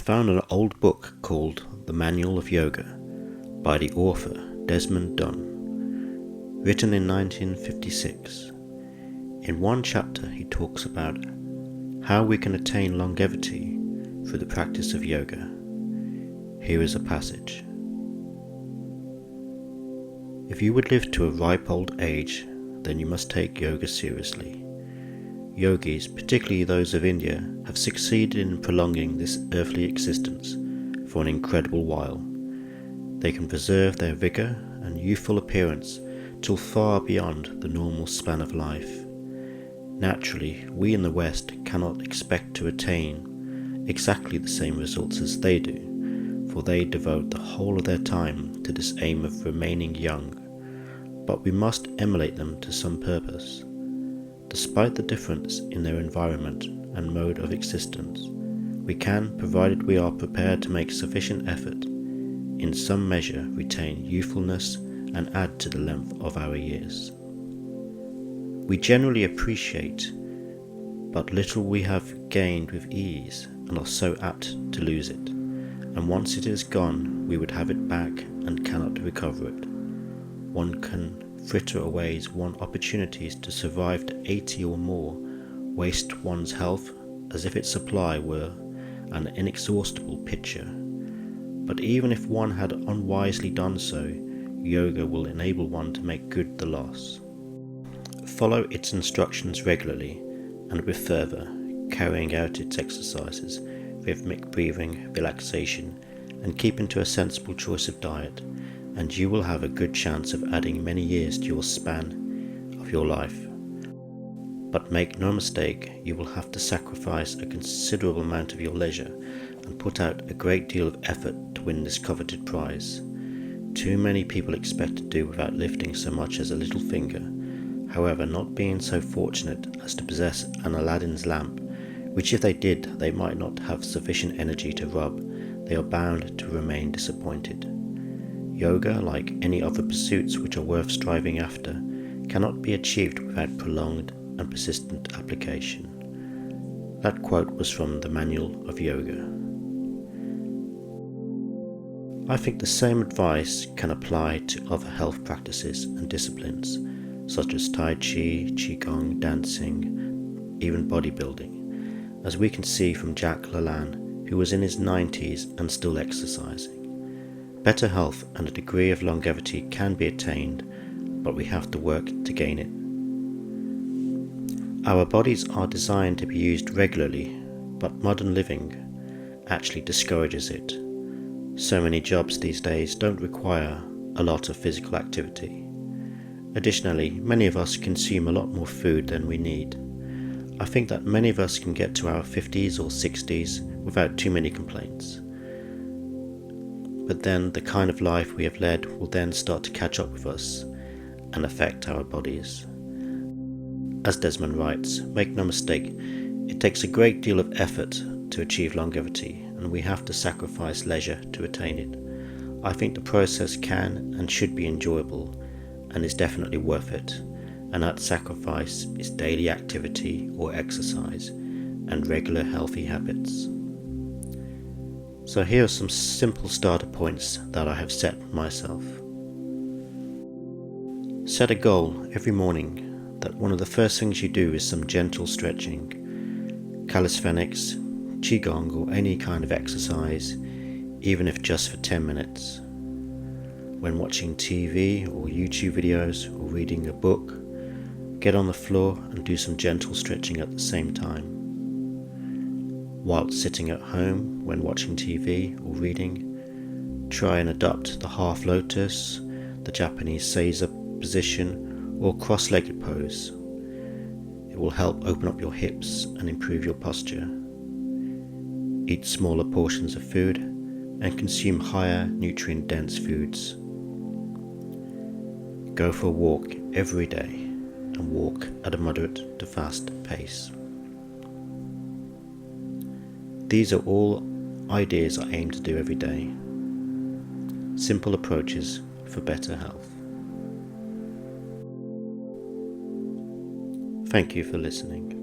found an old book called The Manual of Yoga by the author Desmond Dunne, written in 1956. In one chapter he talks about how we can attain longevity through the practice of yoga. Here is a passage. If you would live to a ripe old age, then you must take yoga seriously. Yogis, particularly those of India, have succeeded in prolonging this earthly existence for an incredible while. They can preserve their vigour and youthful appearance till far beyond the normal span of life. Naturally, we in the West cannot expect to attain exactly the same results as they do, for they devote the whole of their time to this aim of remaining young, but we must emulate them to some purpose. Despite the difference in their environment and mode of existence, we can, provided we are prepared to make sufficient effort, in some measure retain youthfulness and add to the length of our years. We generally appreciate but little we have gained with ease and are so apt to lose it, and once it is gone we would have it back and cannot recover it. One can fritter away one's opportunities to survive to 80 or more, waste one's health as if its supply were an inexhaustible pitcher. But even if one had unwisely done so, yoga will enable one to make good the loss. Follow its instructions regularly and with fervour, carrying out its exercises, rhythmic breathing, relaxation, and keeping to a sensible choice of diet, and you will have a good chance of adding many years to your span of your life. But make no mistake, you will have to sacrifice a considerable amount of your leisure and put out a great deal of effort to win this coveted prize. Too many people expect to do without lifting so much as a little finger. However, not being so fortunate as to possess an Aladdin's lamp, which if they did they might not have sufficient energy to rub, they are bound to remain disappointed. Yoga, like any other pursuits which are worth striving after, cannot be achieved without prolonged and persistent application. That quote was from the Manual of Yoga. I think the same advice can apply to other health practices and disciplines, such as Tai Chi, Qigong, dancing, even bodybuilding, as we can see from Jack LaLanne, who was in his 90s and still exercising. Better health and a degree of longevity can be attained, but we have to work to gain it. Our bodies are designed to be used regularly, but modern living actually discourages it. So many jobs these days don't require a lot of physical activity. Additionally, many of us consume a lot more food than we need. I think that many of us can get to our 50s or 60s without too many complaints. But then the kind of life we have led will then start to catch up with us and affect our bodies. As Desmond writes, make no mistake, it takes a great deal of effort to achieve longevity, and we have to sacrifice leisure to attain it. I think the process can and should be enjoyable and is definitely worth it, and that sacrifice is daily activity or exercise and regular healthy habits. So here are some simple starter points that I have set myself. Set a goal every morning that one of the first things you do is some gentle stretching, calisthenics, qigong or any kind of exercise, even if just for 10 minutes. When watching TV or YouTube videos or reading a book, get on the floor and do some gentle stretching at the same time. While sitting at home, when watching TV or reading, try and adopt the half lotus, the Japanese seiza position, or cross-legged pose. It will help open up your hips and improve your posture. Eat smaller portions of food and consume higher nutrient-dense foods. Go for a walk every day and walk at a moderate to fast pace. These are all ideas I aim to do every day. Simple approaches for better health. Thank you for listening.